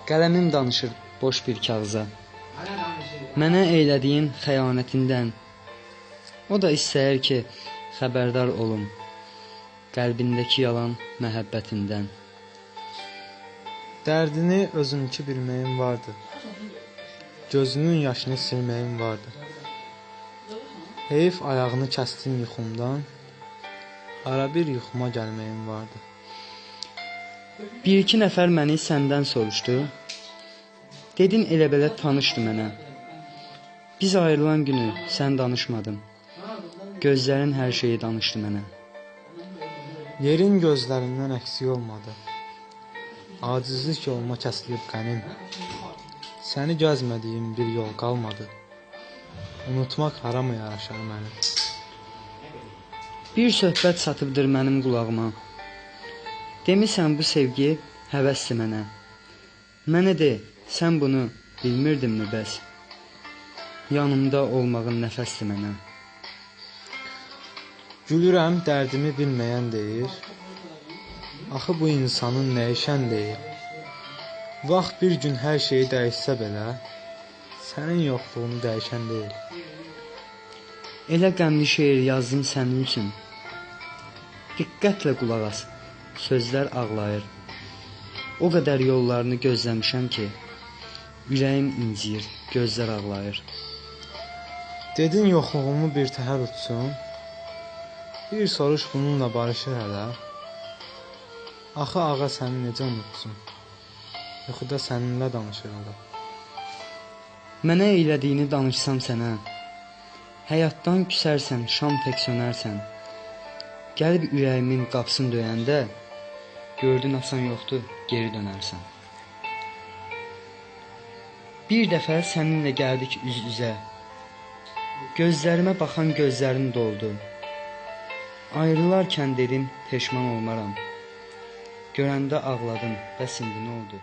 Qələmim danışır boş bir kağıza. Mənə eylədiyin xəyanətindən. O da istəyir ki, xəbərdar olum qəlbindəki yalan məhəbbətindən. Dərdini özünki bilməyim vardı. Gözünün yaşını silməyim vardı. Heyf ayağını kəstin yuxumdan. Ara bir yuxuma gəlməyim vardı. Bir-iki nəfər məni səndən soruşdu. Dedin elə belə tanışdı mənə. Biz ayrılan günü sən danışmadın. Gözlərin hər şeyi danışdı mənə. Yerin gözlərindən əksik olmadı. Acizlik yoluma kəsilib qənim. Səni gəzmədiyim bir yol qalmadı. Unutmaq harama yaraşar mənim. Bir söhbət satıbdır mənim qulağıma. Demisən bu sevgi həvəsdir mənə. Mənə de, sən bunu bilmirdinmi bəs? Yanımda olmağın nəfəsdir mənə. Gülürəm dərdimi bilməyən deyir. Axı bu insanın nəyişən deyir. Vaxt bir gün hər şeyi dəyişsə belə, sənin yoxluğunu dəyişən deyil. Elə qəmli şeir yazdım sənin üçün. Diqqətlə qulaq as, sözlər ağlayır. O qədər yollarını gözləmişəm ki, ürəyim inciyir, gözlər ağlayır. Dedin yoxluğumu bir təhər utsun. Bir soruş bununla barışır hələ. Axı ağa səni necə unutsun? Yuxuda səninlə danışır hələ. Mənə eylədiyini danışsam sənə, həyatdan küsərsən, şam tək sönərsən. Gəlib ürəyimin qapısını döyəndə, gördün asan yoxdur, geri dönərsən. Bir dəfə səninlə gəldik üz-üzə. Gözlərimə baxan gözlərin doldu. Ayrılarkən dedim, peşman olmaram. Görəndə ağladım, bəs indi nə oldu?